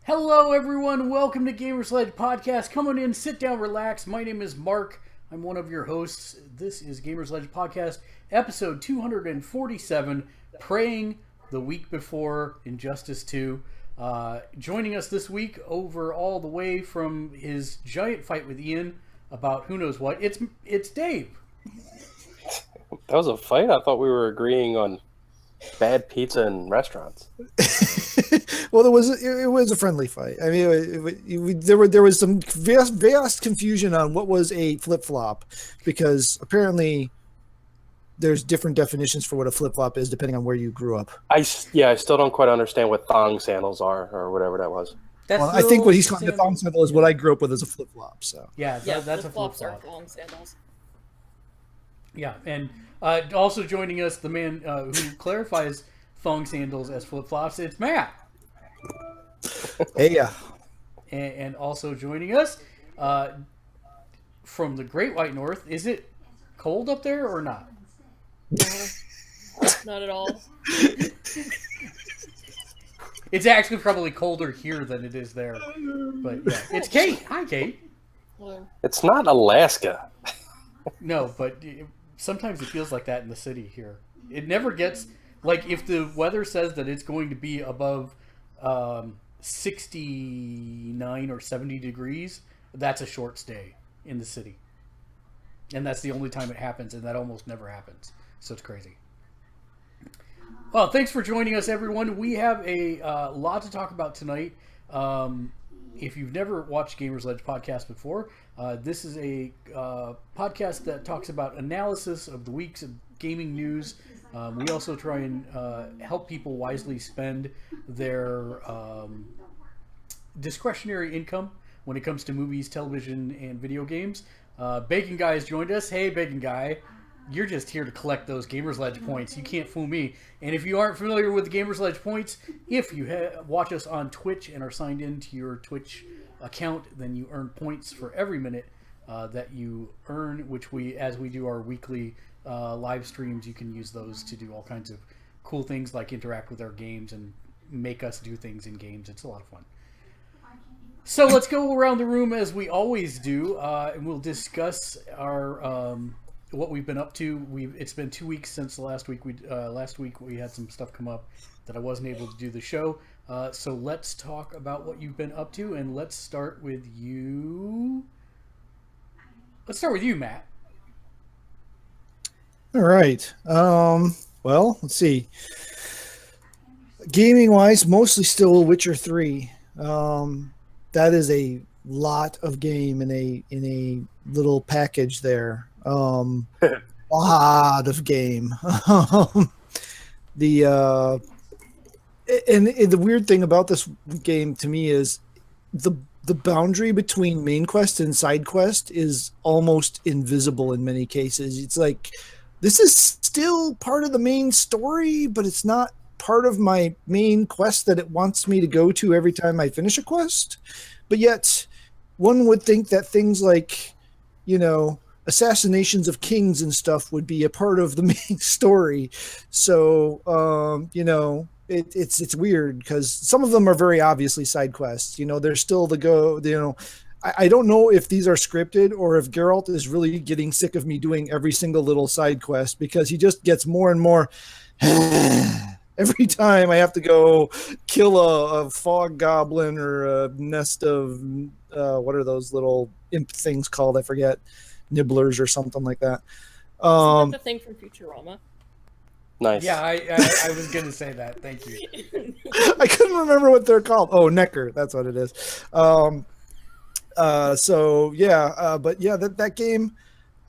Hello, everyone. Welcome to Gamersledge Podcast. Come on in, sit down, relax. My name is Mark. I'm one of your hosts. This is Gamersledge Podcast, episode 247, Praying the Week Before Injustice 2. Joining us this week over all the way from his giant fight with Ian about who knows what, it's Dave. That was a fight? I thought we were agreeing on bad pizza in restaurants. Well, it was a friendly fight. I mean, there was some vast confusion on what was a flip flop, because apparently there's different definitions for what a flip flop is depending on where you grew up. I still don't quite understand what thong sandals are or whatever that was. I think what he's calling a thong sandal is what I grew up with as a flip flop. So that's a flip flop. Are thong sandals. Yeah, and also joining us, the man who clarifies thong sandals as flip flops, it's Matt. Hey, yeah. And also joining us from the Great White North, is it cold up there or not? Not at all. It's actually probably colder here than it is there. But yeah, it's Kate. Hi, Kate. It's not Alaska. No, but sometimes it feels like that in the city here. It never gets, like, if the weather says that it's going to be above 69 or 70 degrees, that's a short stay in the city. And that's the only time it happens, and that almost never happens. So it's crazy. Well, thanks for joining us, everyone. We have a lot to talk about tonight. If you've never watched Gamersledge Podcast before, this is a podcast that talks about analysis of the week's gaming news. We also try and help people wisely spend their discretionary income when it comes to movies, television, and video games. Bacon Guy has joined us. Hey, Bacon Guy. You're just here to collect those Gamersledge points. You can't fool me. And if you aren't familiar with the Gamersledge points, if you watch us on Twitch and are signed into your Twitch account, then you earn points for every minute that you earn, which as we do our weekly live streams, you can use those to do all kinds of cool things like interact with our games and make us do things in games. It's a lot of fun. So let's go around the room as we always do, and we'll discuss our what we've been up to. It's been 2 weeks since last week. Last week we had some stuff come up that I wasn't able to do the show. So let's talk about what you've been up to, and let's start with you. Let's start with you, Matt. All right. Well, let's see. Gaming wise, mostly still Witcher 3. That is a lot of game in a little package there. Lot of game. The weird thing about this game to me is the boundary between main quest and side quest is almost invisible in many cases. It's like, this is still part of the main story, but it's not part of my main quest that it wants me to go to every time I finish a quest. But yet, one would think that things like, assassinations of kings and stuff would be a part of the main story. So, it's weird because some of them are very obviously side quests. There's still I don't know if these are scripted or if Geralt is really getting sick of me doing every single little side quest, because he just gets more and more every time I have to go kill a fog goblin or a nest of what are those little imp things called? I forget. Nibblers or something like that. Isn't that the thing from Futurama? Nice. Yeah, I was going to say that. Thank you. I couldn't remember what they're called. Oh, Necker. That's what it is. But yeah, that game,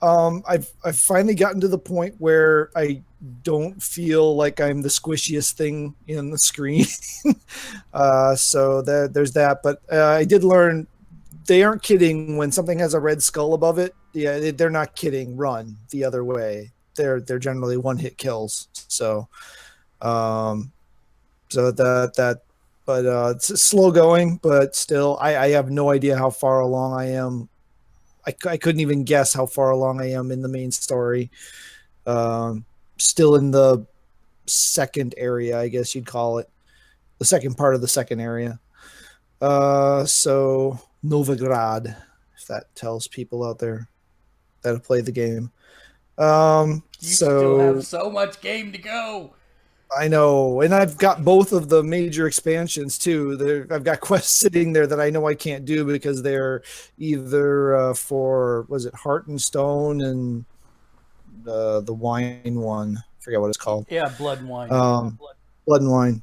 I've finally gotten to the point where I don't feel like I'm the squishiest thing in the screen. So there's that. But I did learn they aren't kidding when something has a red skull above it. Yeah, they're not kidding. Run the other way. They're generally one-hit kills. So, but it's slow going, but still, I have no idea how far along I am. I couldn't even guess how far along I am in the main story. Still in the second area, I guess you'd call it, the second part of the second area. So Novigrad, if that tells people out there that have played the game. You still have So so much game to go. I know, and I've got both of the major expansions too. I've got quests sitting there that I know I can't do because they're either for was it Heart and Stone and the wine one. I forget what it's called. Yeah, Blood and Wine. Blood and Wine.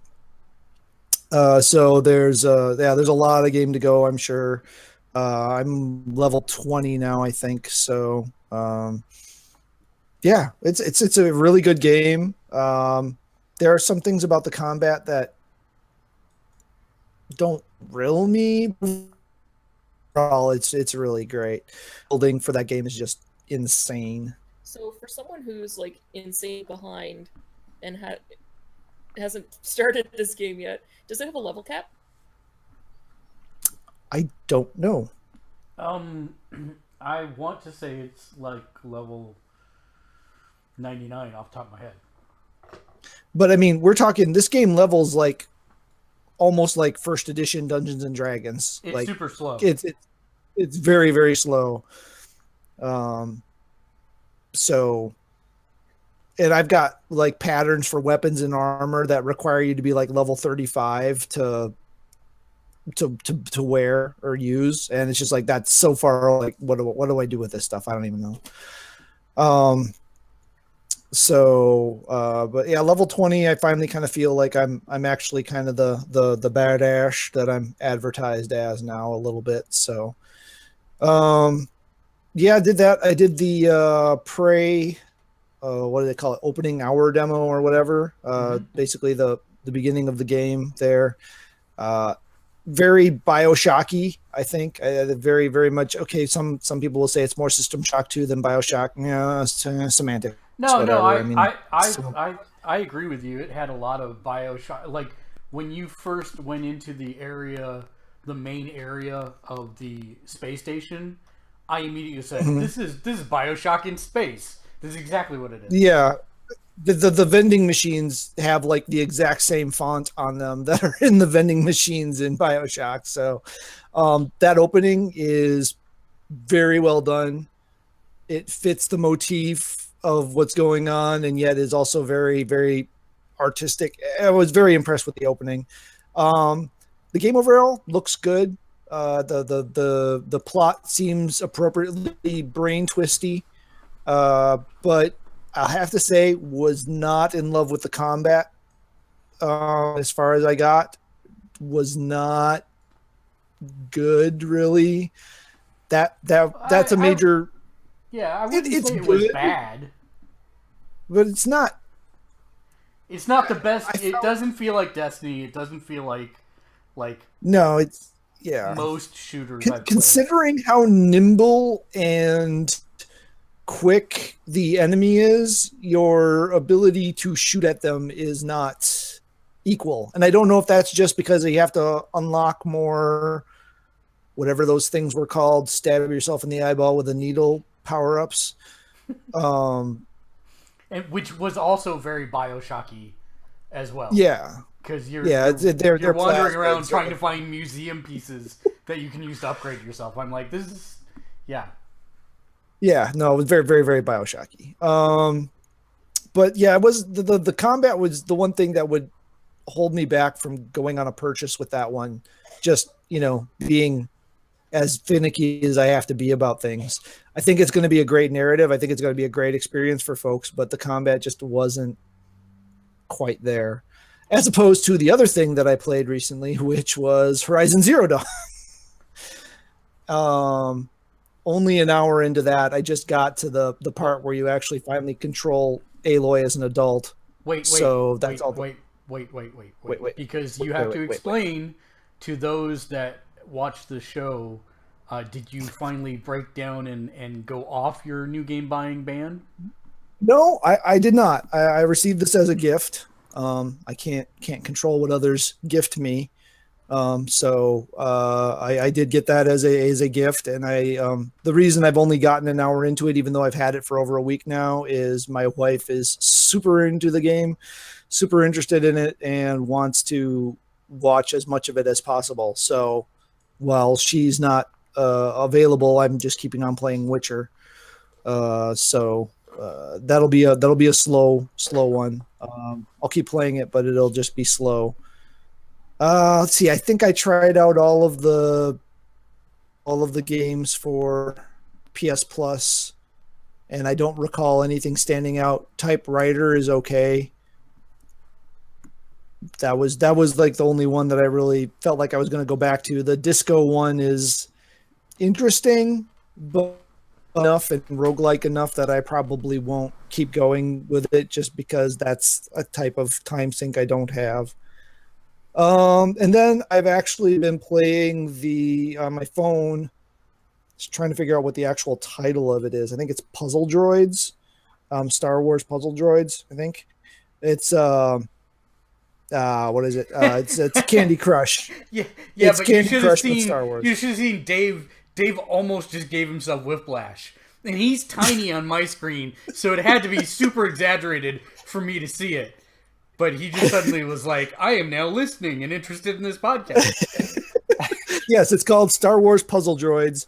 So there's there's a lot of game to go. I'm sure. I'm level 20 now, I think. So yeah, it's a really good game. There are some things about the combat that don't rill me. Overall, it's really great. Building for that game is just insane. So for someone who's like insane behind and hasn't started this game yet, does it have a level cap? I don't know. I want to say it's like level 99 off the top of my head. But I mean, we're talking this game levels like almost like first edition Dungeons and Dragons. It's like super slow. It's very, very slow. So, and I've got like patterns for weapons and armor that require you to be like level 35 to wear or use, and it's just like that's so far. Like, what do I do with this stuff? I don't even know. But yeah, level 20, I finally kind of feel like I'm actually kind of the badass that I'm advertised as now a little bit. So, yeah, I did that. I did the Prey, what do they call it? Opening hour demo or whatever. Basically the beginning of the game there. Very BioShocky, I think. Very, very much. Okay, some people will say it's more System Shock 2 than BioShock. Yeah, it's semantic. No, whatever. I agree with you. It had a lot of BioShock. Like when you first went into the area, the main area of the space station, I immediately said, "This is BioShock in space. This is exactly what it is." Yeah. The vending machines have like the exact same font on them that are in the vending machines in BioShock. So that opening is very well done. It fits the motif of what's going on, and yet is also very, very artistic. I was very impressed with the opening. The game overall looks good. The plot seems appropriately brain twisty, but I have to say, was not in love with the combat. As far as I got, was not good really. That's a major. Yeah, I wouldn't it's say it was good, bad, but it's not. It's not the best. It doesn't feel like Destiny. It doesn't feel like No, it's most shooters I've played. Considering how nimble and quick the enemy is, your ability to shoot at them is not equal. And I don't know if that's just because you have to unlock more, whatever those things were called, stab yourself in the eyeball with a needle power-ups. And which was also very BioShocky as well. Yeah. Because you're wandering around trying to find museum pieces that you can use to upgrade yourself. I'm like, this is Yeah, no, it was very, very, very BioShocky. But yeah, it was the combat was the one thing that would hold me back from going on a purchase with that one. Just, being as finicky as I have to be about things. I think it's going to be a great narrative. I think it's going to be a great experience for folks, but the combat just wasn't quite there. As opposed to the other thing that I played recently, which was Horizon Zero Dawn. Only an hour into that, I just got to the part where you actually finally control Aloy as an adult. Wait. Because you have to explain to those that watch the show, did you finally break down and go off your new game buying ban? No, I did not. I received this as a gift. I can't control what others gift me. So I did get that as a gift, and the reason I've only gotten an hour into it, even though I've had it for over a week now, is my wife is super into the game, super interested in it, and wants to watch as much of it as possible. So while she's not available, I'm just keeping on playing Witcher. So that'll be a slow one. I'll keep playing it, but it'll just be slow. Let's see. I think I tried out all of the games for PS Plus, and I don't recall anything standing out. Typewriter is okay. That was like the only one that I really felt like I was going to go back to. The disco one is interesting, but enough and roguelike enough that I probably won't keep going with it just because that's a type of time sink I don't have. And then I've actually been playing on my phone, just trying to figure out what the actual title of it is. I think it's Puzzle Droids, Star Wars Puzzle Droids. I think it's what is it? It's Candy Crush. Yeah, it's but Candy you should have Crush with seen Star Wars. You should have seen Dave. Dave almost just gave himself whiplash, and he's tiny on my screen, so it had to be super exaggerated for me to see it. But he just suddenly was like, "I am now listening and interested in this podcast." Yes, it's called Star Wars Puzzle Droids,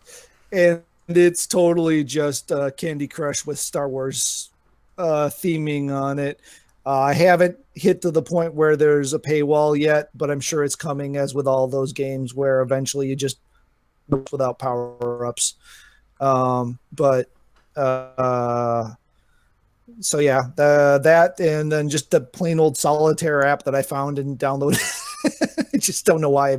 and it's totally just Candy Crush with Star Wars theming on it. I haven't hit to the point where there's a paywall yet, but I'm sure it's coming, as with all those games where eventually you just without power-ups. So yeah, that and then just the plain old solitaire app that I found and downloaded. I just don't know why.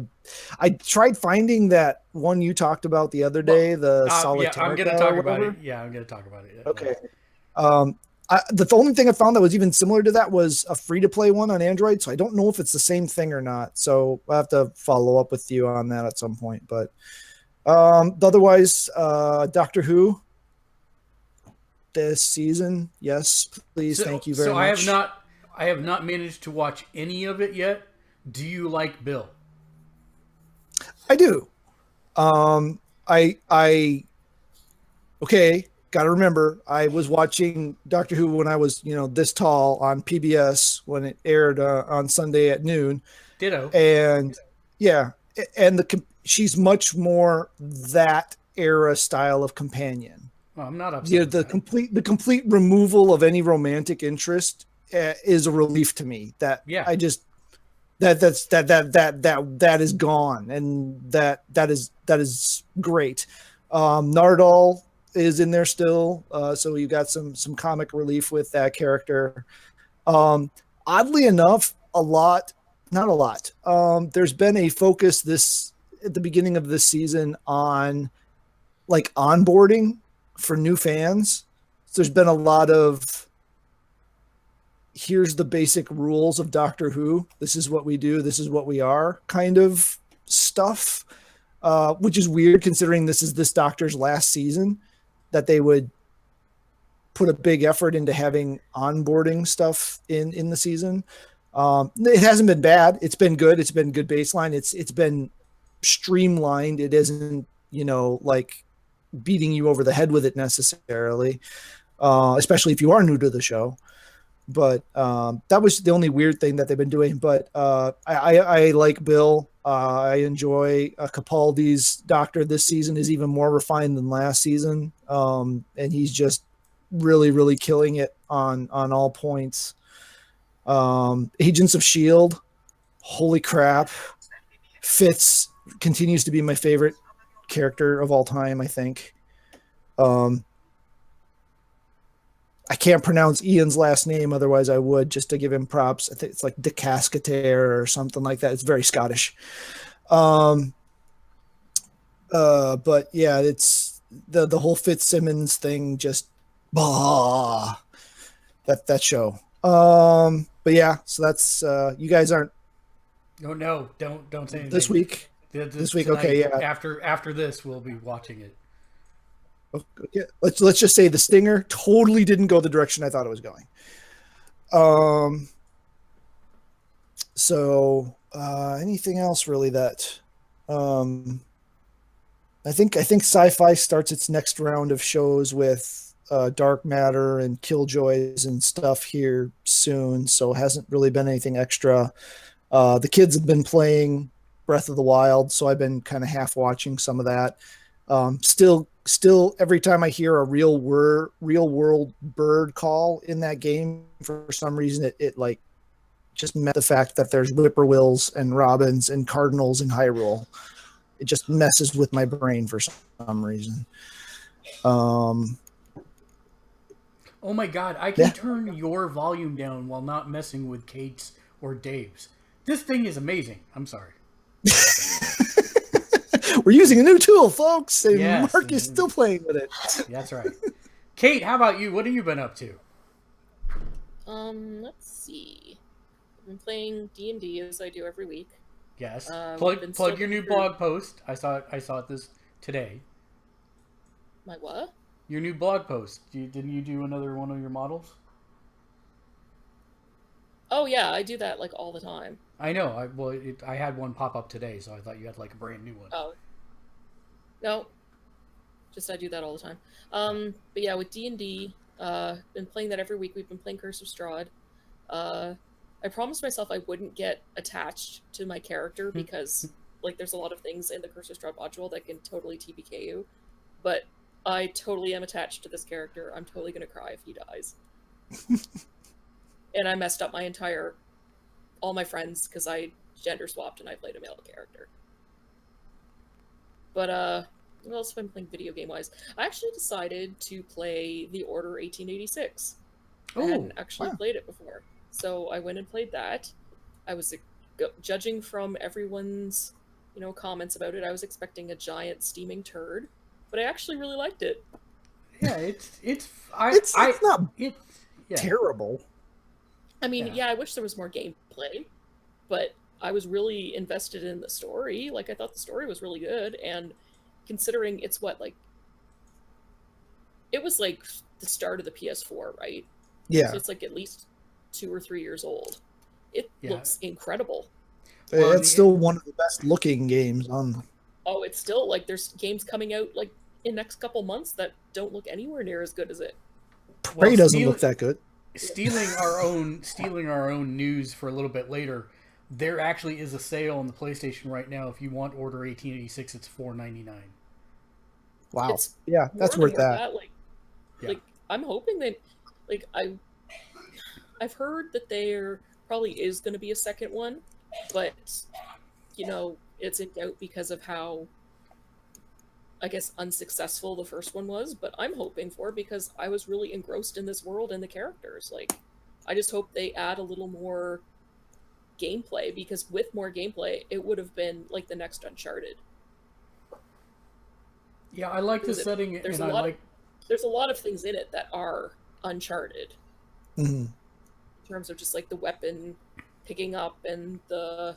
I tried finding that one you talked about the other day, the solitaire. Yeah, I'm going to talk about it. Yeah, I'm going to talk about it. Yeah. Okay. The only thing I found that was even similar to that was a free-to-play one on Android, so I don't know if it's the same thing or not. So I'll have to follow up with you on that at some point. But otherwise, Doctor Who this season, yes, please, thank you very much. I have not managed to watch any of it yet. Do you like Bill? I do. Okay. Got to remember, I was watching Doctor Who when I was, this tall on PBS when it aired on Sunday at noon. Ditto. And yeah, and she's much more that era style of companion. Well, I'm not upset. The complete removal of any romantic interest is a relief to me. That I just that is gone, and that is great. Nardole is in there still, so you got some comic relief with that character. Oddly enough, not a lot. There's been a focus at the beginning of this season on like onboarding for new fans. So there's been a lot of here's the basic rules of Doctor Who. This is what we do. This is what we are kind of stuff, which is weird considering this is this Doctor's last season, that they would put a big effort into having onboarding stuff in the season. It hasn't been bad. It's been good. It's been good baseline. It's been streamlined. It isn't, like beating you over the head with it necessarily, especially if you are new to the show. But that was the only weird thing that they've been doing. But I like Bill. I enjoy Capaldi's Doctor this season is even more refined than last season. And he's just really, really killing it on all points. Agents of S.H.I.E.L.D., holy crap. Fitz continues to be my favorite character of all time, I think. I can't pronounce Ian's last name, otherwise I would, just to give him props. I think it's like De Cascataire or something like that. It's very Scottish. But yeah, it's the whole Fitzsimmons thing, just that show. But yeah, so that's you guys aren't. No, don't say anything. This week. This week, tonight, okay, yeah. After this, we'll be watching it. Okay. Let's just say the stinger totally didn't go the direction I thought it was going. So anything else really that I think Sci-Fi starts its next round of shows with Dark Matter and Killjoys and stuff here soon, so hasn't really been anything extra. The kids have been playing Breath of the Wild, so I've been kind of half watching some of that. Still, every time I hear a real world bird call in that game, for some reason, it like just met the fact that there's whippoorwills and robins and cardinals in Hyrule. It just messes with my brain for some reason. Oh my god, I can turn your volume down while not messing with Kate's or Dave's. This thing is amazing. I'm sorry. We're using a new tool, folks, and Yes, Mark is still playing with it. That's right. Kate, how about you? What have you been up to? Let's see. I've been playing D&D as I do every week. Yes. Been Plug your new studying blog post. I saw it this today. My what? Your new blog post. Didn't you do another one of your models? Oh yeah, I do that like all the time. I know. I had one pop up today, so I thought you had like a brand new one. Oh. No. Just I do that all the time. But yeah, with D&D, been playing that every week. We've been playing Curse of Strahd. I promised myself I wouldn't get attached to my character because like there's a lot of things in the Curse of Strahd module that can totally TPK you. But I totally am attached to this character. I'm totally gonna cry if he dies. And I messed up all my friends because I gender swapped and I played a male character. But what else have I been playing video game wise? I actually decided to play The Order 1886. I hadn't actually played it before, so I went and played that. I was judging from everyone's comments about it. I was expecting a giant steaming turd, but I actually really liked it. Yeah, it's not yeah. terrible. I mean, yeah, I wish there was more gameplay, but I was really invested in the story. Like, I thought the story was really good, and considering it's it was like the start of the PS4, right? Yeah. So it's like at least 2 or 3 years old. It looks incredible. Well, it's still one of the best looking games on. Oh, it's still like there's games coming out like in next couple months that don't look anywhere near as good as it. Prey doesn't look that good. Stealing our own news for a little bit later. There actually is a sale on the PlayStation right now. If you want Order 1886, it's $4.99. Wow. That's worth that. Like I'm hoping that I've heard that there probably is going to be a second one, but it's in doubt because of how I guess unsuccessful the first one was, but I'm hoping for it because I was really engrossed in this world and the characters. Like, I just hope they add a little more gameplay, because with more gameplay, it would have been like the next Uncharted. Yeah, I like the setting, there's and there's a lot of things in it that are Uncharted. Mm-hmm. In terms of just like the weapon picking up and the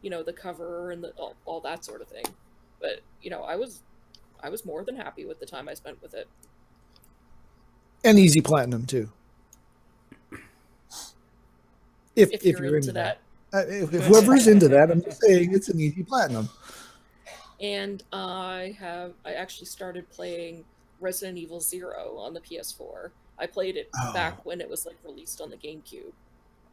the cover and all that sort of thing. But I was more than happy with the time I spent with it. And easy platinum too. If you're into that. If whoever's into that, I'm just saying it's an easy platinum. And I actually started playing Resident Evil 0 on the PS4. I played it back when it was like released on the GameCube.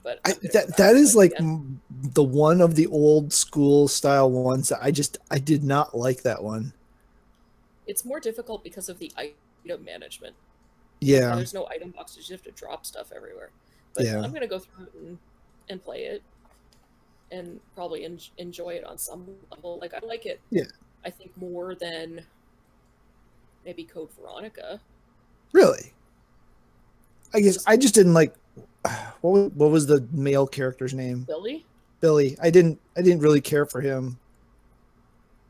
But that is like the one of the old school style ones that I did not like that one. It's more difficult because of the item management. Yeah. There's no item boxes. You have to drop stuff everywhere. But I'm going to go through it and play it and probably enjoy it on some level. Like, I like it, I think, more than maybe Code Veronica. Really? I guess I just didn't like... What was the male character's name? Billy. I didn't really care for him.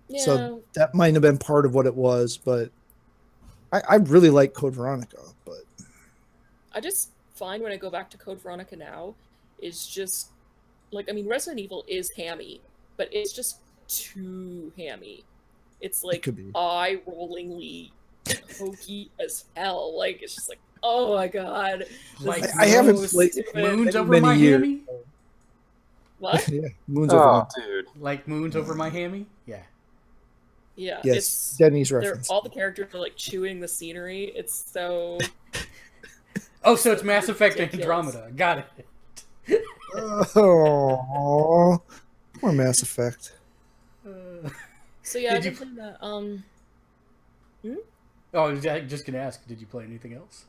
Yeah. So that might have been part of what it was, but I really like Code Veronica, but I just find when I go back to Code Veronica now is just like, I mean, Resident Evil is hammy, but it's just too hammy. It's like eye-rollingly hokey as hell. Like, it's just like, oh my god. Like, I haven't played Moons over my hammy? What? Yeah, Moons over my dude. Like Moons over my hammy? Yeah. Yeah. Yes, Denny's reference. All the characters are like chewing the scenery. It's so... Oh, so it's Mass Effect Andromeda. Got it. Oh, more Mass Effect. So yeah, I've Did been you- playing that. Oh, I was just gonna ask. Did you play anything else?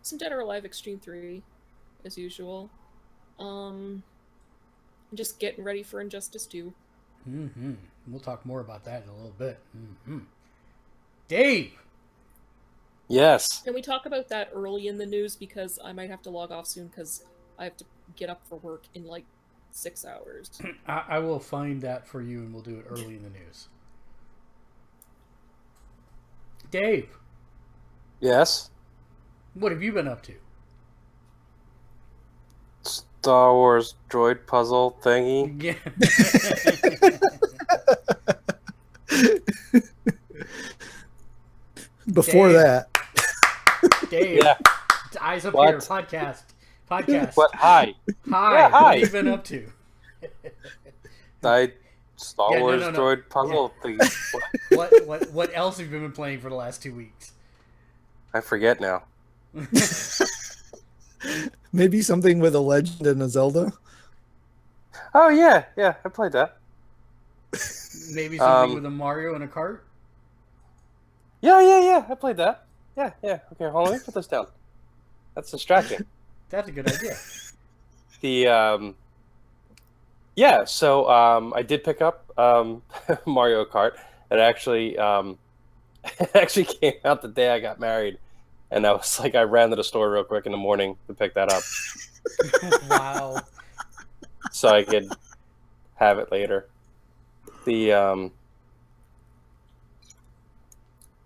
Some Dead or Alive Extreme 3, as usual. I'm just getting ready for Injustice 2. Mm-hmm. We'll talk more about that in a little bit. Mm-hmm. Dave. Yes. Can we talk about that early in the news, because I might have to log off soon because I have to get up for work in like 6 hours. I will find that for you, and we'll do it early in the news. Dave, Yes. what have you been up to? Star Wars droid puzzle thingy. Yeah. Before Dave. that, Dave, Yeah. it's Eyes Up What? Here podcast. What? Hi. Hi, Yeah, what hi. have you been up to? Star Yeah, no, Wars no, no. droid puzzle thingy. What? What else have you been playing for the last 2 weeks? I forget now. maybe something with a legend and a Zelda. Oh yeah, I played that. Maybe something with a Mario and a cart? Yeah, I played that. Yeah. Okay, hold on, let me put this down. That's distracting. That's a good idea. So I did pick up Mario Kart. It actually it actually came out the day I got married, and I was like, I ran to the store real quick in the morning to pick that up Wow. so I could have it later.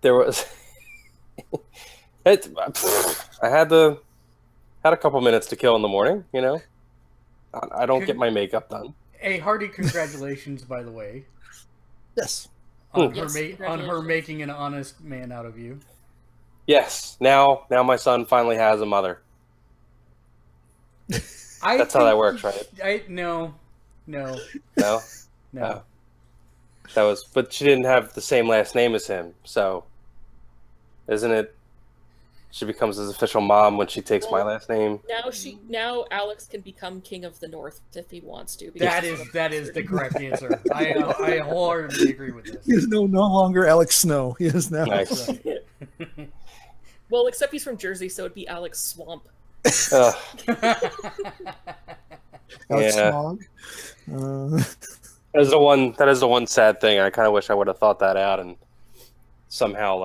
There was I had a couple minutes to kill in the morning, you know. I don't get my makeup done. A hearty congratulations, by the way, Yes. on Yes, her congratulations. making an honest man out of you. Yes, now my son finally has a mother. That's how that works, right? No. No, No. but she didn't have the same last name as him, so isn't it? She becomes his official mom when she takes my last name. Now Alex can become King of the North if he wants to. because That is the correct answer. I wholeheartedly agree with this. He is no longer Alex Snow. He is now. Nice. Well, except he's from Jersey, so it'd be Alex Swamp. Ugh. Alex Yeah. Smog. That is the one sad thing. I kind of wish I would have thought that out and somehow,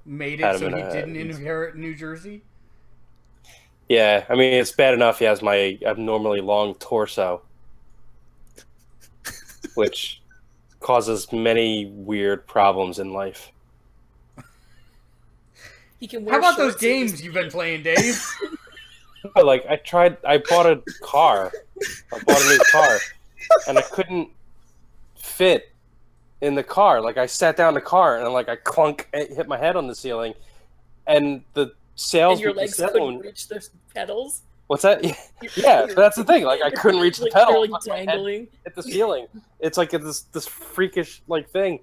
Made Had it him so in he a- didn't inherit New Jersey. Yeah, I mean, it's bad enough he has my abnormally long torso, which causes many weird problems in life. He can wear How about those shorts and games just- you've been playing, Dave? But, I bought a car. I bought a new car, and I couldn't fit in the car. Like, I sat down in the car, and I clunk, hit my head on the ceiling, and the sales. And your legs couldn't salesman- reach the pedals. What's that? Yeah, that's the thing. I couldn't reach the pedal. You're but my head dangling. hit the ceiling. It's like this freakish thing,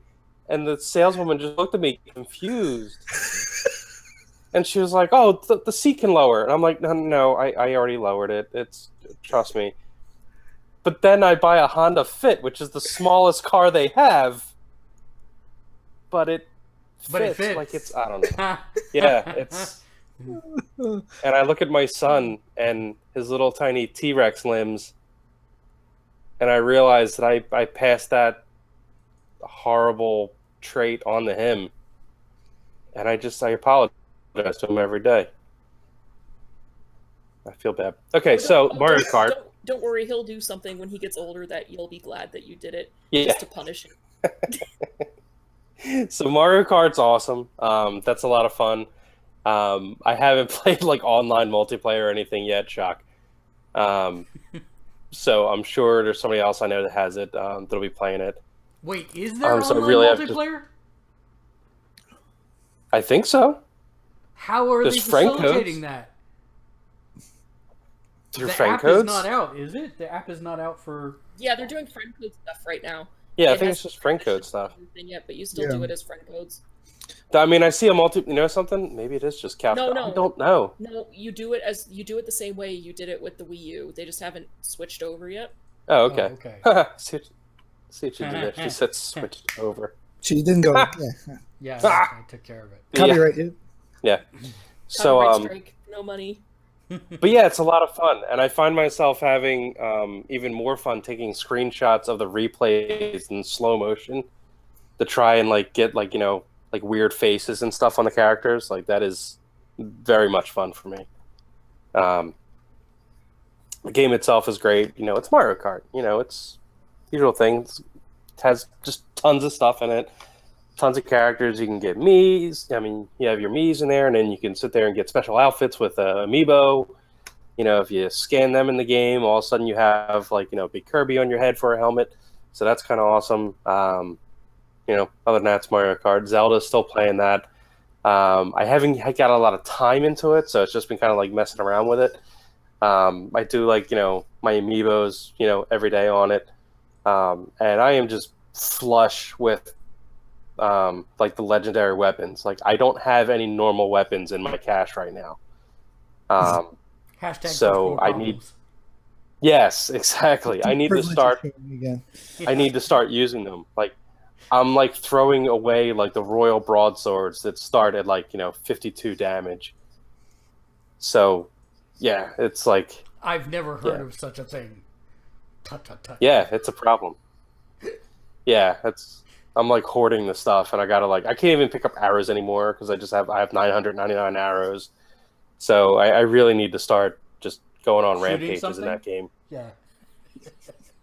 and the saleswoman just looked at me confused, and she was like, "Oh, the seat can lower," and I'm like, "No, I already lowered it. Trust me." But then I buy a Honda Fit, which is the smallest car they have, but it fits. Like it's, I don't know. Yeah, it's. And I look at my son and his little tiny T-Rex limbs, and I realize that I passed that horrible trait on to him, and I apologize to him every day. I feel bad. Okay, so Mario Kart. Don't worry, he'll do something when he gets older that you'll be glad that you did it, Yeah. just to punish him. So Mario Kart's awesome. That's a lot of fun. I haven't played online multiplayer or anything yet, shock. So I'm sure there's somebody else I know that has it, that'll be playing it. Wait, is there So online really have to- multiplayer? I think so. How are There's they friend facilitating codes. that? Through The friend app codes? is not out, is it? The app is not out for. Yeah, they're doing friend code stuff right now. Yeah, I It think has it's just friend code stuff. anything yet, but you still Yeah. do it as friend codes. I mean, I see a multi. You know something? Maybe it is just capture. No. I don't know. No, you do it the same way you did it with the Wii U. They just haven't switched over yet. Oh, okay. Oh, okay. see what you did there. She said switch over. She didn't go. Yeah. Yeah, Ah! I took care of it. Copyright hit. Yeah. So Copyright strike, no money. but yeah, it's a lot of fun, and I find myself having even more fun taking screenshots of the replays in slow motion to try and like get like like weird faces and stuff on the characters. Like that is very much fun for me. The game itself is great. It's Mario Kart. It's usual things. It has just tons of stuff in it. Tons of characters. You can get Miis. I mean, you have your Miis in there, and then you can sit there and get special outfits with Amiibo. If you scan them in the game, all of a sudden you have like big Kirby on your head for a helmet. So that's kind of awesome. Other than that, it's Mario Kart. Zelda's still playing that. I haven't got a lot of time into it, so it's just been kind of like messing around with it. I do like my Amiibos every day on it, and I am just flush with like the legendary weapons. Like I don't have any normal weapons in my cache right now. Hashtag so I need. Yes, exactly. I need to start. Again. I need to start using them. Like I'm like throwing away like the royal broadswords that start at like 52 damage. So yeah, it's like I've never heard of such a thing. Tut, tut, tut. Yeah, it's a problem. Yeah, I'm like hoarding the stuff, and I gotta I can't even pick up arrows anymore because I have 999 arrows. So I really need to start just going on Shooting rampages something? in that game. Yeah.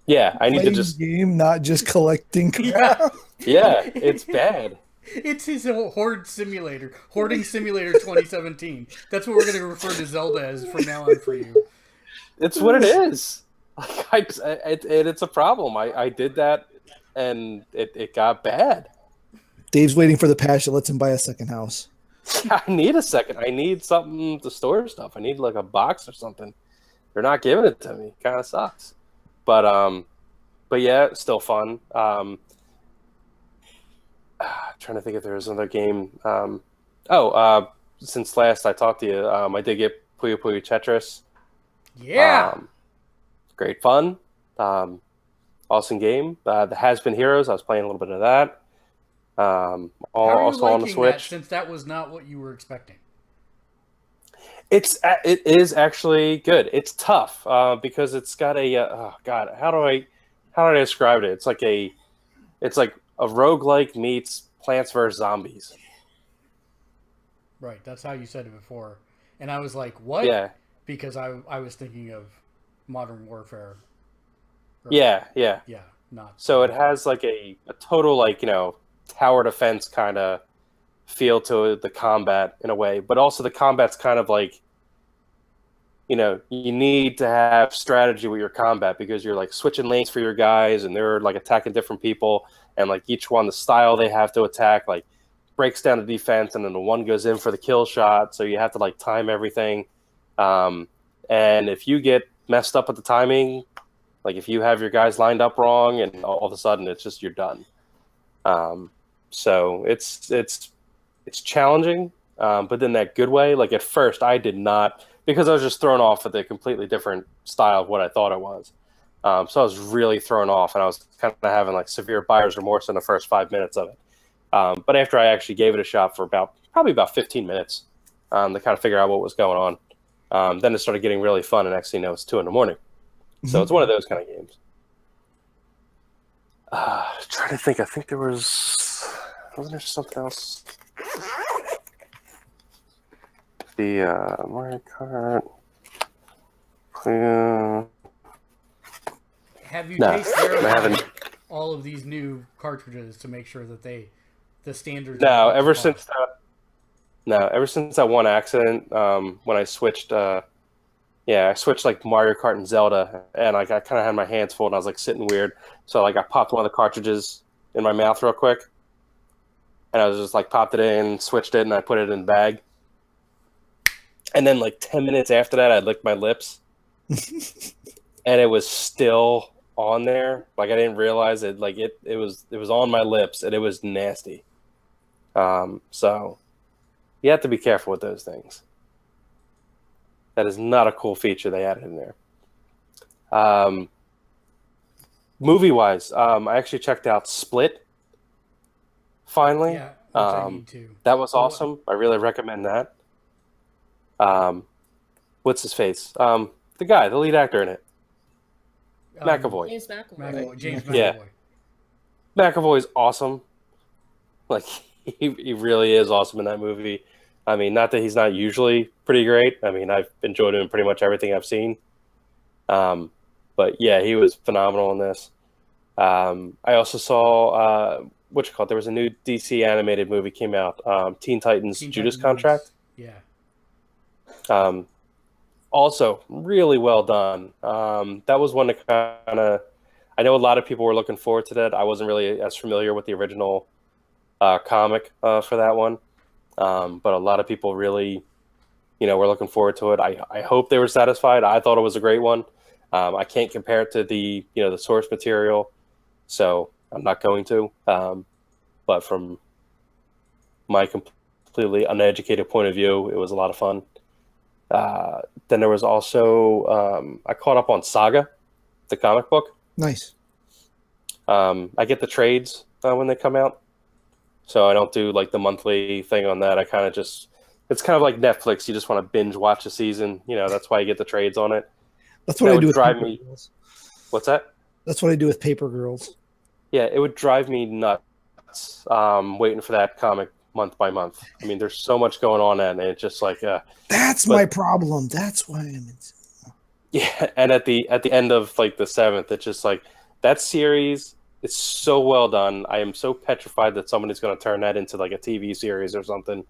Yeah, I need to Playing just game, not just collecting crap. yeah, it's bad. It's his hoarding simulator 2017. That's what we're going to refer to Zelda as from now on for you. It's what it is. Like it's a problem. I did that, and it got bad. Dave's waiting for the patch that lets him buy a second house. I need a second. I need something to store stuff. I need like a box or something. They're not giving it to me. Kind of sucks. But yeah, still fun. Trying to think if there was another game. Since last I talked to you, I did get Puyo Puyo Tetris. Yeah. Great fun. Awesome game. The Has Been Heroes. I was playing a little bit of that. How are you Also on the liking Switch. that, since that was not what you were expecting? It is actually good. It's tough because it's got a oh god, how do I describe it? It's like a roguelike meets Plants vs Zombies. Right, that's how you said it before. And I was like, what? Yeah. Because I was thinking of Modern Warfare. Right. Yeah. Yeah, not. So it has like a total tower defense kind of feel to the combat in a way, but also the combat's kind of like you need to have strategy with your combat because you're like switching lanes for your guys and they're like attacking different people, and like each one the style they have to attack like breaks down the defense, and then the one goes in for the kill shot, so you have to like time everything, and if you get messed up with the timing, like if you have your guys lined up wrong and all of a sudden it's just you're done. So it's challenging, but in that good way. Like at first I did not, because I was just thrown off with a completely different style of what I thought it was. So I was really thrown off, and I was kind of having like severe buyer's remorse in the first 5 minutes of it. But after I actually gave it a shot for probably about 15 minutes to kind of figure out what was going on, then it started getting really fun, and next thing you know, it's 2 a.m. So it's one of those kind of games. Trying to think. I think wasn't there something else? The Mario Kart. Have you No, tasted I haven't. all of these new cartridges to make sure that the standards? No, are ever up to par? ever since that one accident, when I switched, I switched like Mario Kart and Zelda, and like I kind of had my hands full, and I was like sitting weird, so like I popped one of the cartridges in my mouth real quick, and I was just like popped it in, switched it, and I put it in the bag, and then like 10 minutes after that, I licked my lips, and it was still on there. Like I didn't realize it. Like it was on my lips, and it was nasty. So you have to be careful with those things. That is not a cool feature they added in there. Movie-wise, I actually checked out Split, finally. Yeah, which I need to. That was Well, awesome. I really recommend that. What's his face? The guy, the lead actor in it. McAvoy. James McAvoy. James Yeah. McAvoy. McAvoy's awesome. Like, he really is awesome in that movie. I mean, not that he's not usually pretty great. I mean, I've enjoyed him in pretty much everything I've seen. But yeah, he was phenomenal in this. I also saw what you call it. There was a new DC animated movie came out, Teen Titans Judas Contract. Yeah. Also really well done. That was one that kind of, I know a lot of people were looking forward to that. I wasn't really as familiar with the original comic for that one, but a lot of people really, were looking forward to it. I hope they were satisfied. I thought it was a great one. I can't compare it to the the source material, so I'm not going to. But from my completely uneducated point of view, it was a lot of fun. Then there was also I caught up on Saga, the comic book. Nice. I get the trades when they come out, so I don't do like the monthly thing on that. I kind of just, it's kind of like Netflix. You just want to binge watch a season. That's why you get the trades on it. That's what I do with drive Paper me. Girls. What's that? That's what I do with Paper Girls. Yeah, it would drive me nuts waiting for that comic month by month. I mean, there's so much going on, and it's just like that's my problem. That's why I'm. Yeah, and at the end of like the 7th, it's just like that series. It's so well done. I am so petrified that somebody's going to turn that into like a TV series or something,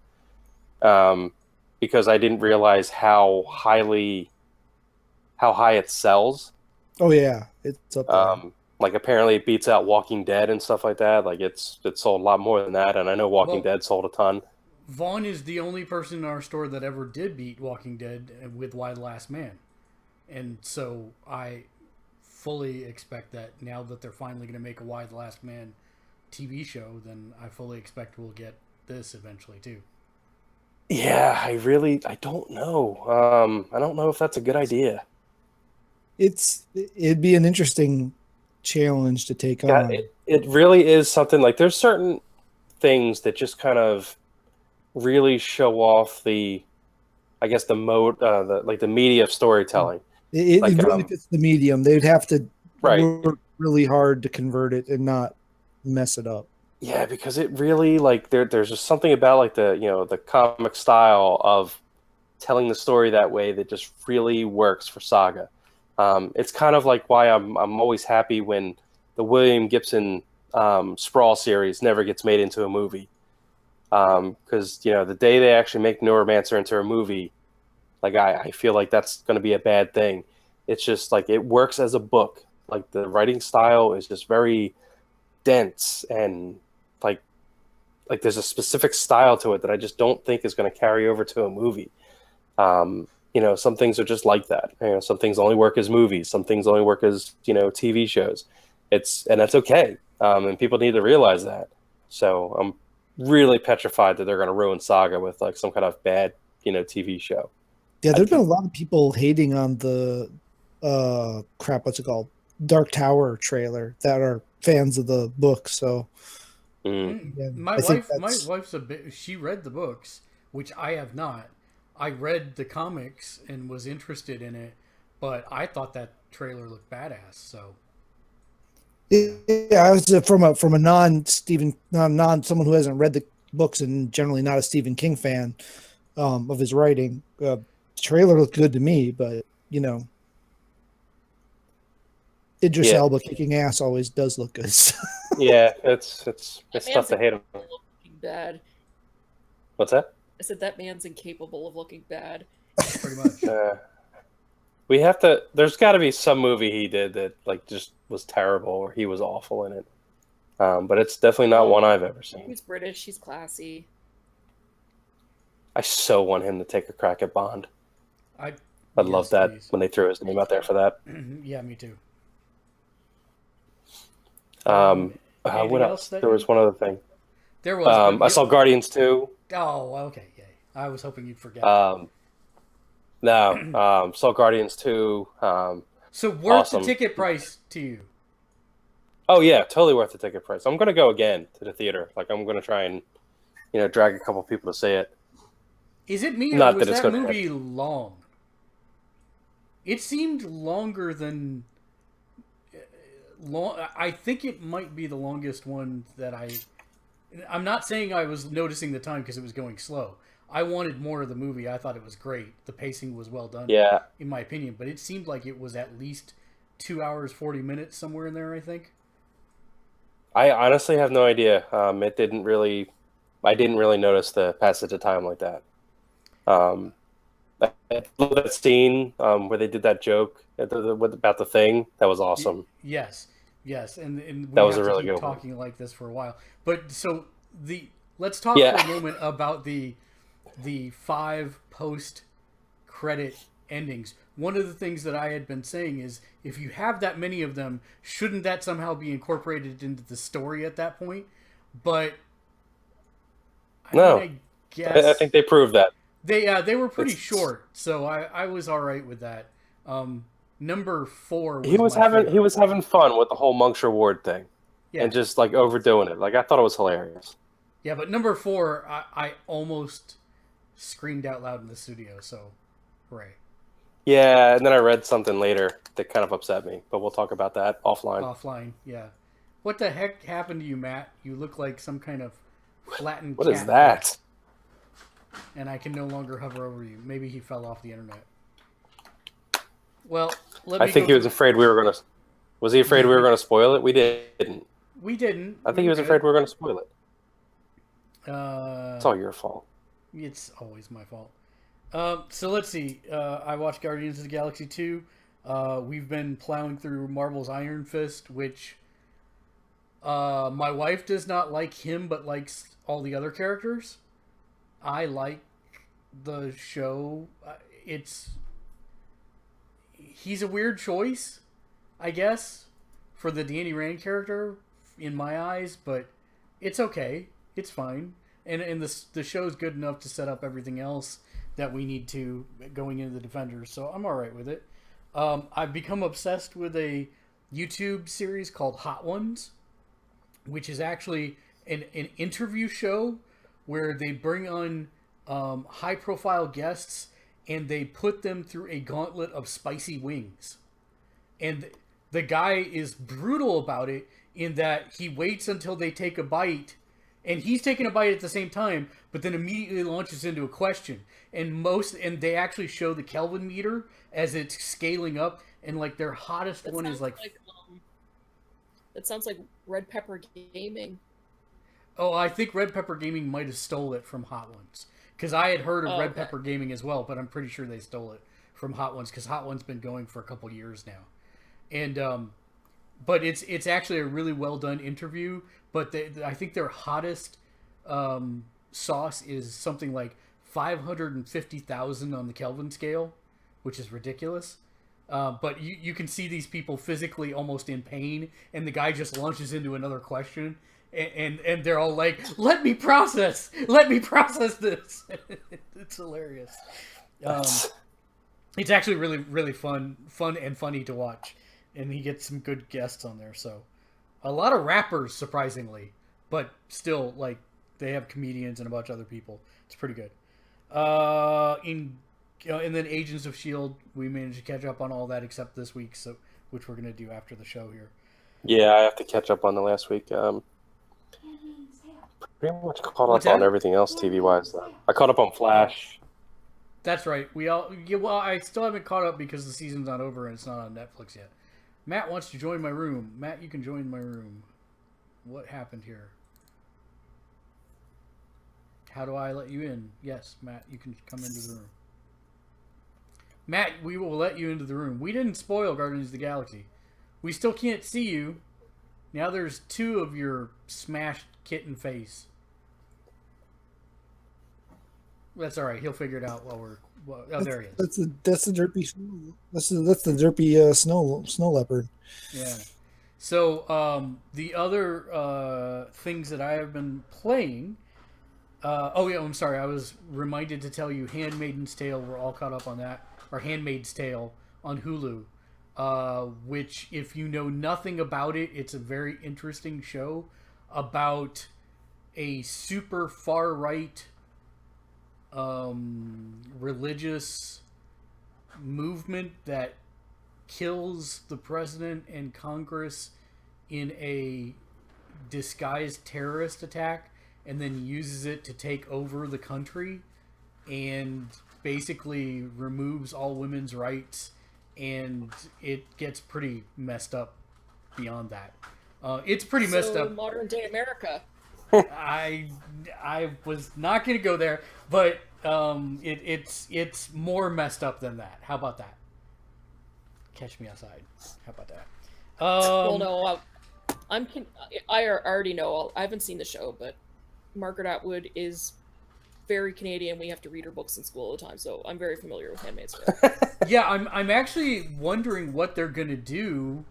because I didn't realize how high it sells. Oh yeah, it's up there. Like apparently it beats out Walking Dead and stuff like that. Like it's sold a lot more than that, and I know Walking Dead sold a ton. Vaughn is the only person in our store that ever did beat Walking Dead with Why the Last Man, and so I fully expect that now that they're finally going to make a Why the Last Man TV show, then I fully expect we'll get this eventually too. Yeah, I don't know. I don't know if that's a good idea. It'd be an interesting challenge to take on. It really is something. Like there's certain things that just kind of really show off the mode, the media of storytelling. It really fits the medium. They'd have to work really hard to convert it and not mess it up. Yeah, because it really there's just something about like the comic style of telling the story that way that just really works for Saga. It's kind of like why I'm always happy when the William Gibson Sprawl series never gets made into a movie, because the day they actually make Neuromancer into a movie, like I feel like that's going to be a bad thing. It's just like it works as a book. Like the writing style is just very dense, and like there's a specific style to it that I just don't think is going to carry over to a movie. Some things are just like that. Some things only work as movies. Some things only work as TV shows. And that's okay. And people need to realize that. So I'm really petrified that they're going to ruin Saga with like some kind of bad TV show. Yeah, there's been a lot of people hating on the what's it called, Dark Tower trailer that are fans of the book. So yeah, my wife's she read the books, which I have not. I read the comics and was interested in it, but I thought that trailer looked badass. So yeah, I was from a someone who hasn't read the books and generally not a Stephen King fan of his writing. Trailer looked good to me, but Idris Elba kicking ass always does look good. Yeah, it's tough to hate him. Bad. What's that? I said that man's incapable of looking bad. Pretty much. There's got to be some movie he did that like just was terrible or he was awful in it. But it's definitely not one I've ever seen. He's British. He's classy. I so want him to take a crack at Bond. I'd love that please. when they threw his name out there for that. Yeah, me too. What else? There was one other thing. There was. I saw Guardians 2. Oh, okay, yeah. I was hoping you'd forget. No, saw Guardians 2. So worth awesome. the ticket price to you? Oh yeah, totally worth the ticket price. I'm gonna go again to the theater. Like I'm gonna try and drag a couple people to see it. Is it me or Not was that it's that gonna movie long? It seemed longer than long. I think it might be the longest one that I'm not saying I was noticing the time because it was going slow. I wanted more of the movie. I thought it was great. The pacing was well done, Yeah. in my opinion. But it seemed like it was at least 2 hours 40 minutes somewhere in there. I think. I honestly have no idea. It didn't really. I didn't really notice the passage of time like that. I love that scene where they did that joke about the thing. That was awesome. Yes, and we That was have a to really keep good one. talking like this for a while. But so let's talk Yeah. for a moment about the 5 post-credit endings. One of the things that I had been saying is, if you have that many of them, shouldn't that somehow be incorporated into the story at that point? But No. I guess I think they proved that. they were pretty It's- short, so I was all right with that. Number 4 was He was my favorite. having fun with the whole Monk's Reward thing, Yeah. and just like overdoing it. Like I thought it was hilarious. Yeah, but number 4, I almost screamed out loud in the studio, so hooray. Yeah, and then I read something later that kind of upset me, but we'll talk about that offline. Offline, yeah. What the heck happened to you, Matt? You look like some kind of flattened What cat. is that? And I can no longer hover over you. Maybe he fell off the internet. Well, let me I think go he was afraid we were gonna. Was he afraid we were gonna spoil it? We didn't. We didn't. I think he was afraid we were gonna spoil it. It's all your fault. It's always my fault. So let's see. I watched Guardians of the Galaxy 2. We've been plowing through Marvel's Iron Fist, which my wife does not like him, but likes all the other characters. I like the show. He's a weird choice, I guess, for the Danny Rand character in my eyes, but it's okay. It's fine. And the show's good enough to set up everything else that we need to going into the Defenders, so I'm all right with it. I've become obsessed with a YouTube series called Hot Ones, which is actually an interview show where they bring on high-profile guests and they put them through a gauntlet of spicy wings. And the guy is brutal about it in that he waits until they take a bite, and he's taking a bite at the same time, but then immediately launches into a question. And they actually show the Kelvin meter as it's scaling up, and like their hottest one is like that sounds like Red Pepper Gaming. Oh, I think Red Pepper Gaming might have stole it from Hot Ones. Because I had heard of Red Okay. Pepper Gaming as well, but I'm pretty sure they stole it from Hot Ones because Hot Ones been going for a couple years now. And but it's actually a really well done interview. But I think their hottest sauce is something like 550,000 on the Kelvin scale, which is ridiculous. But you can see these people physically almost in pain, and the guy just launches into another question. And they're all like, let me process this. It's hilarious. It's actually really, really fun and funny to watch. And he gets some good guests on there. So a lot of rappers, surprisingly, but still, like, they have comedians and a bunch of other people. It's pretty good. And then Agents of S.H.I.E.L.D., we managed to catch up on all that except this week, which we're going to do after the show here. Yeah, I have to catch up on the last week. Pretty much caught What's up on that? everything else TV-wise, though. I caught up on Flash. That's right. Well, I still haven't caught up because the season's not over and it's not on Netflix yet. Matt wants to join my room. Matt, you can join my room. What happened here? How do I let you in? Yes, Matt, you can come into the room. Matt, we will let you into the room. We didn't spoil Guardians of the Galaxy. We still can't see you. Now there's 2 of your smashed kitten face. That's all right. He'll figure it out while we're. Oh, there he is. That's the derpy. That's the derpy snow leopard. Yeah. So the other things that I have been playing. Oh yeah, I'm sorry. I was reminded to tell you, *Handmaid's Tale*. We're all caught up on that, or *Handmaid's Tale* on Hulu. Which, if you know nothing about it, it's a very interesting show about a super far right religious movement that kills the president and Congress in a disguised terrorist attack, and then uses it to take over the country, and basically removes all women's rights, and it gets pretty messed up beyond that. It's pretty messed up. Modern day America. I was not going to go there, but it's more messed up than that. How about that? Catch me outside. How about that? Well, no, I already know. I haven't seen the show, but Margaret Atwood is very Canadian. We have to read her books in school all the time, so I'm very familiar with *Handmaid's Tale*. Yeah, I'm actually wondering what they're gonna do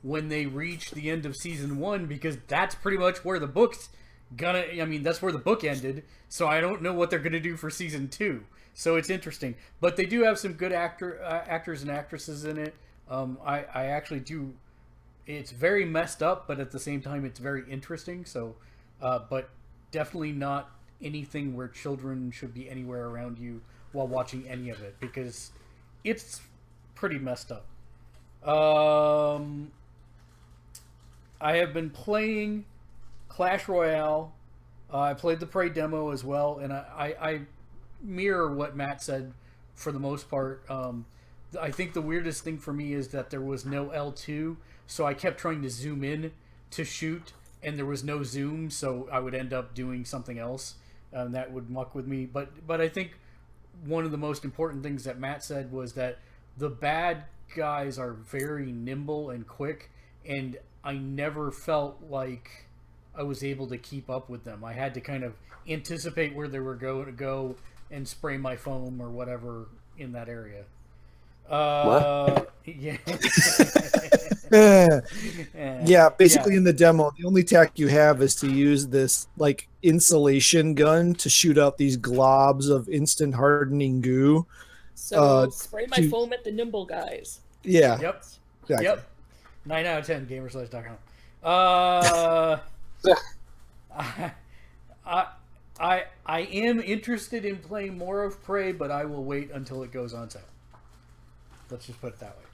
when they reach the end of season 1, because that's pretty much where the book's gonna. I mean, that's where the book ended. So I don't know what they're gonna do for season 2. So it's interesting, but they do have some good actors and actresses in it. I actually do. It's very messed up, but at the same time, it's very interesting. So, but definitely not anything where children should be anywhere around you while watching any of it, because it's pretty messed up. I have been playing Clash Royale. I played the Prey demo as well, and I mirror what Matt said for the most part. I think the weirdest thing for me is that there was no L2, so I kept trying to zoom in to shoot, and there was no zoom, so I would end up doing something else, and that would muck with me. But I think one of the most important things that Matt said was that the bad guys are very nimble and quick, and I never felt like I was able to keep up with them. I had to kind of anticipate where they were going to go and spray my foam or whatever in that area. What? Yeah. Yeah, basically in the demo, the only tech you have is to use this like insulation gun to shoot out these globs of instant hardening goo. So spray my foam at the nimble guys. Yeah. Yep. Exactly. Yep. 9 out of 10, Gamersledge.com. I am interested in playing more of Prey, but I will wait until it goes on sale. Let's just put it that way.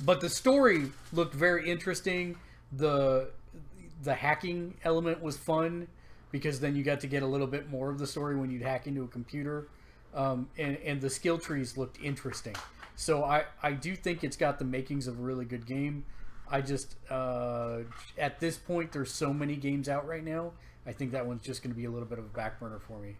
But the story looked very interesting. The hacking element was fun, because then you got to get a little bit more of the story when you'd hack into a computer. And the skill trees looked interesting. So I do think it's got the makings of a really good game. I just, at this point, there's so many games out right now. I think that one's just going to be a little bit of a back burner for me.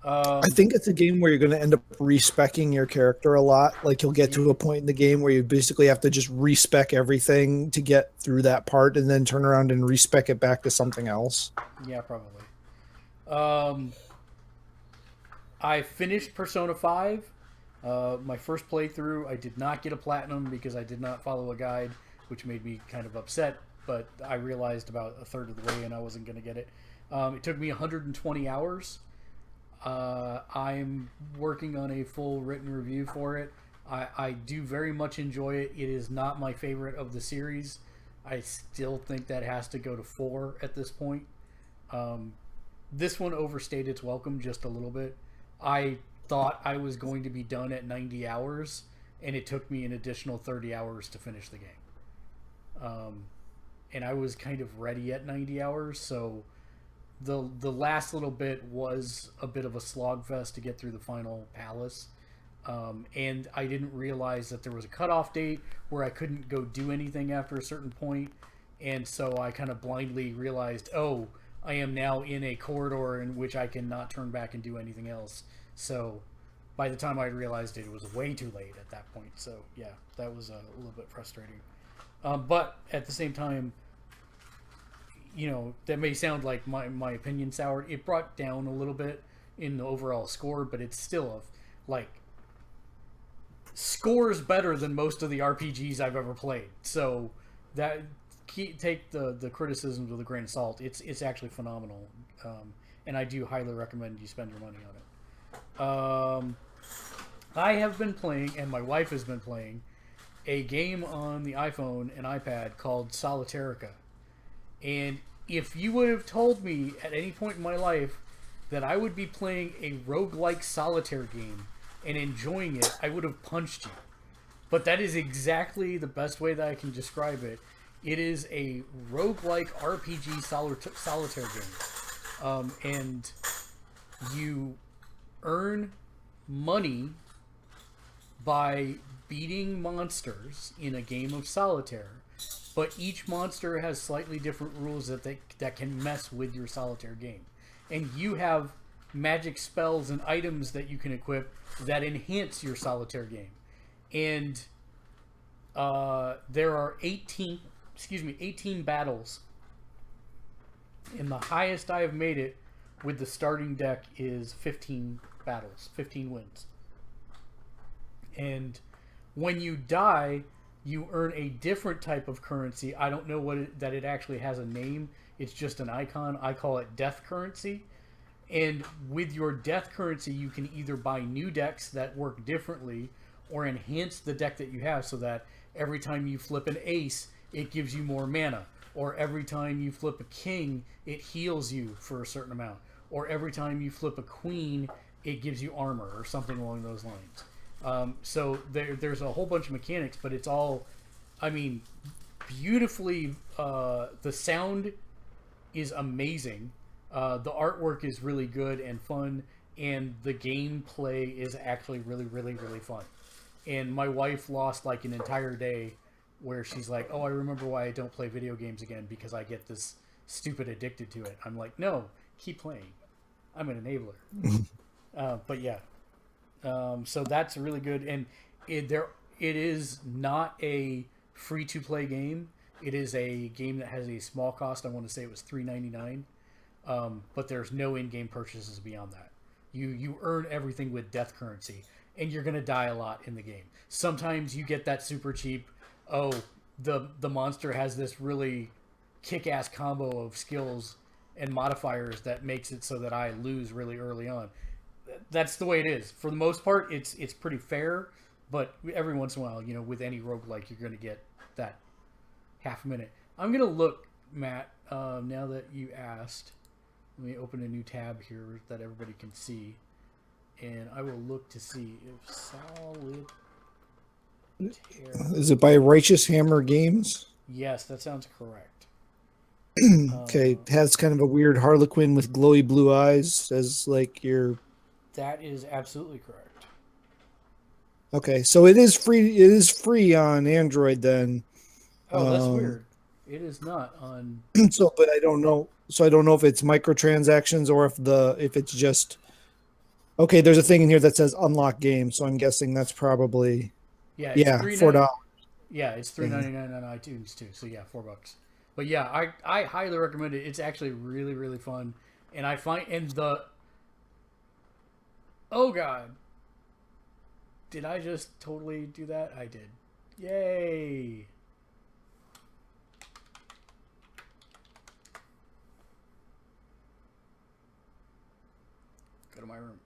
I think it's a game where you're going to end up respecing your character a lot. Like, you'll get to a point in the game where you basically have to just respec everything to get through that part, and then turn around and respec it back to something else. Yeah, probably. I finished Persona 5. My first playthrough. I did not get a platinum because I did not follow a guide, which made me kind of upset, but I realized about a third of the way and I wasn't going to get it. It took me 120 hours. I'm working on a full written review for it. I do very much enjoy it. It is not my favorite of the series. I still think that has to go to 4 at this point. This one overstayed its welcome just a little bit. I thought I was going to be done at 90 hours, and it took me an additional 30 hours to finish the game. And I was kind of ready at 90 hours, so the last little bit was a bit of a slogfest to get through the final palace. And I didn't realize that there was a cutoff date where I couldn't go do anything after a certain point, and so I kind of blindly realized, oh, I am now in a corridor in which I cannot turn back and do anything else. So by the time I realized it, it was way too late at that point. So yeah, that was a little bit frustrating. But at the same time, you know, that may sound like my opinion soured. It brought down a little bit in the overall score, but it's still like scores better than most of the RPGs I've ever played. So that take the criticisms with a grain of salt. It's actually phenomenal, and I do highly recommend you spend your money on it. I have been playing, and my wife has been playing, a game on the iPhone and iPad called Solitarica. And if you would have told me at any point in my life that I would be playing a roguelike solitaire game and enjoying it, I would have punched you. But that is exactly the best way that I can describe it. It is a roguelike RPG solitaire game. And you earn money by beating monsters in a game of solitaire, but each monster has slightly different rules that can mess with your solitaire game. And you have magic spells and items that you can equip that enhance your solitaire game. And there are 18 battles. And the highest I have made it with the starting deck is 15 battles, 15 wins. And when you die, you earn a different type of currency. I don't know that it actually has a name. It's just an icon. I call it death currency. And with your death currency, you can either buy new decks that work differently or enhance the deck that you have so that every time you flip an ace, it gives you more mana. Or every time you flip a king, it heals you for a certain amount. Or every time you flip a queen, it gives you armor or something along those lines. So there's a whole bunch of mechanics, but it's all, I mean, beautifully, the sound is amazing. The artwork is really good and fun, and the gameplay is actually really, really, really fun. And my wife lost like an entire day where she's like, oh, I remember why I don't play video games again, because I get this stupid addicted to it. I'm like, no, keep playing. I'm an enabler. But yeah. So that's really good, and it is not a free-to-play game. It is a game that has a small cost. I want to say it was $3.99, but there's no in-game purchases beyond that. You earn everything with death currency, and you're gonna die a lot in the game. Sometimes you get that super cheap. Oh, the monster has this really kick-ass combo of skills and modifiers that makes it so that I lose really early on. That's the way it is. For the most part, it's pretty fair, but every once in a while, you know, with any roguelike, you're going to get that half a minute. I'm going to look, Matt, now that you asked. Let me open a new tab here that everybody can see, and I will look to see if Solitaire... Is it by Righteous Hammer Games? Yes, that sounds correct. Okay, it has kind of a weird Harlequin with glowy blue eyes as like your... That is absolutely correct. Okay, so it is free. It is free on Android then. Oh, that's weird. It is not on. So, but I don't know. So I don't know if it's microtransactions or if it's just. Okay, there's a thing in here that says unlock game, so I'm guessing that's probably. Yeah, $4. Yeah, it's $3.99 on iTunes too. So yeah, $4. But yeah, I highly recommend it. It's actually really, really fun, and I find Oh god. Did I just totally do that? I did. Yay. Go to my room.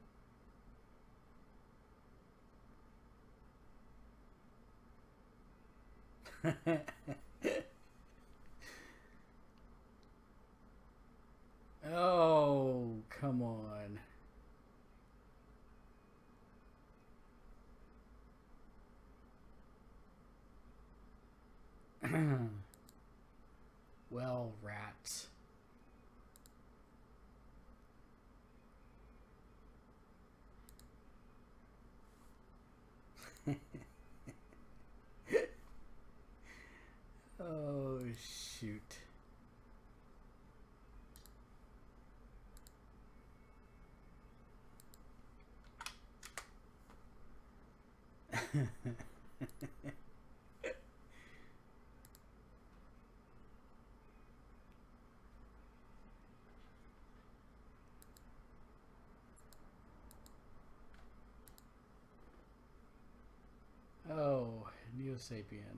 Oh, come on. Well, rats. Oh, shoot. sapien.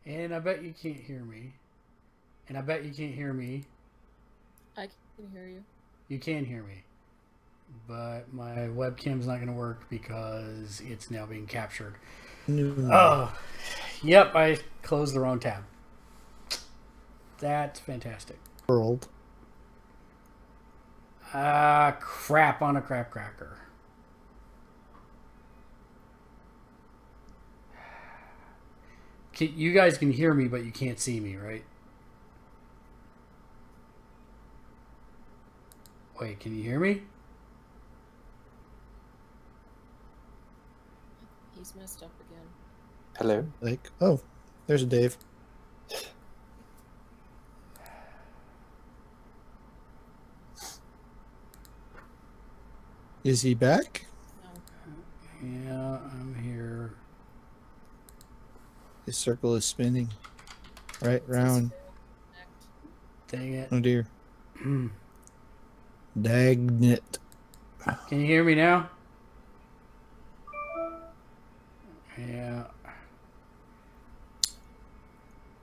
And I bet you can't hear me. And I bet you can't hear me. I can hear you. You can hear me. But my webcam's not going to work because it's now being captured. No. Oh, yep, I closed the wrong tab. That's fantastic. World. Crap on a crap cracker. You guys can hear me, but you can't see me, right? Wait, can you hear me? He's messed up again. Hello. Like, oh, there's a Dave. Is he back? No. Yeah, I'm here. His circle is spinning. Right round. Dang it. Oh dear. Dagnit. Can you hear me now? Yeah.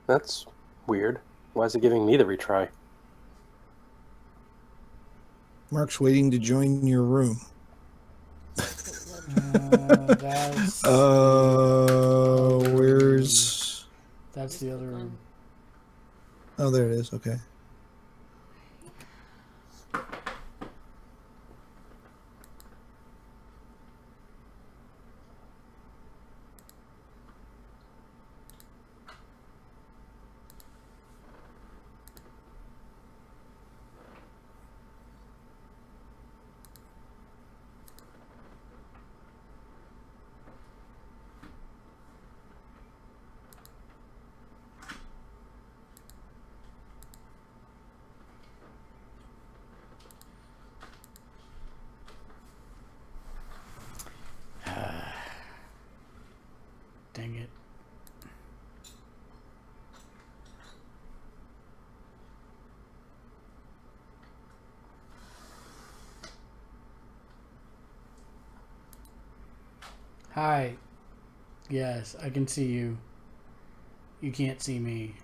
That's weird. Why is it giving me the retry? Mark's waiting to join your room. That's Where's... that's the other room. Oh, there it is. Okay. Dang it. Hi. Yes, I can see you. You can't see me.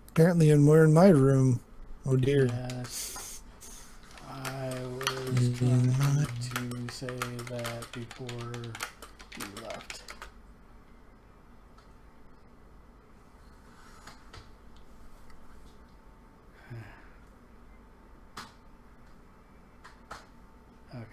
Apparently, we're in my room. Oh dear. Yes. I was trying to say that before you left. Okay.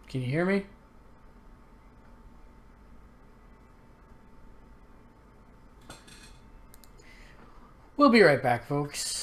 Can you hear me? We'll be right back, folks.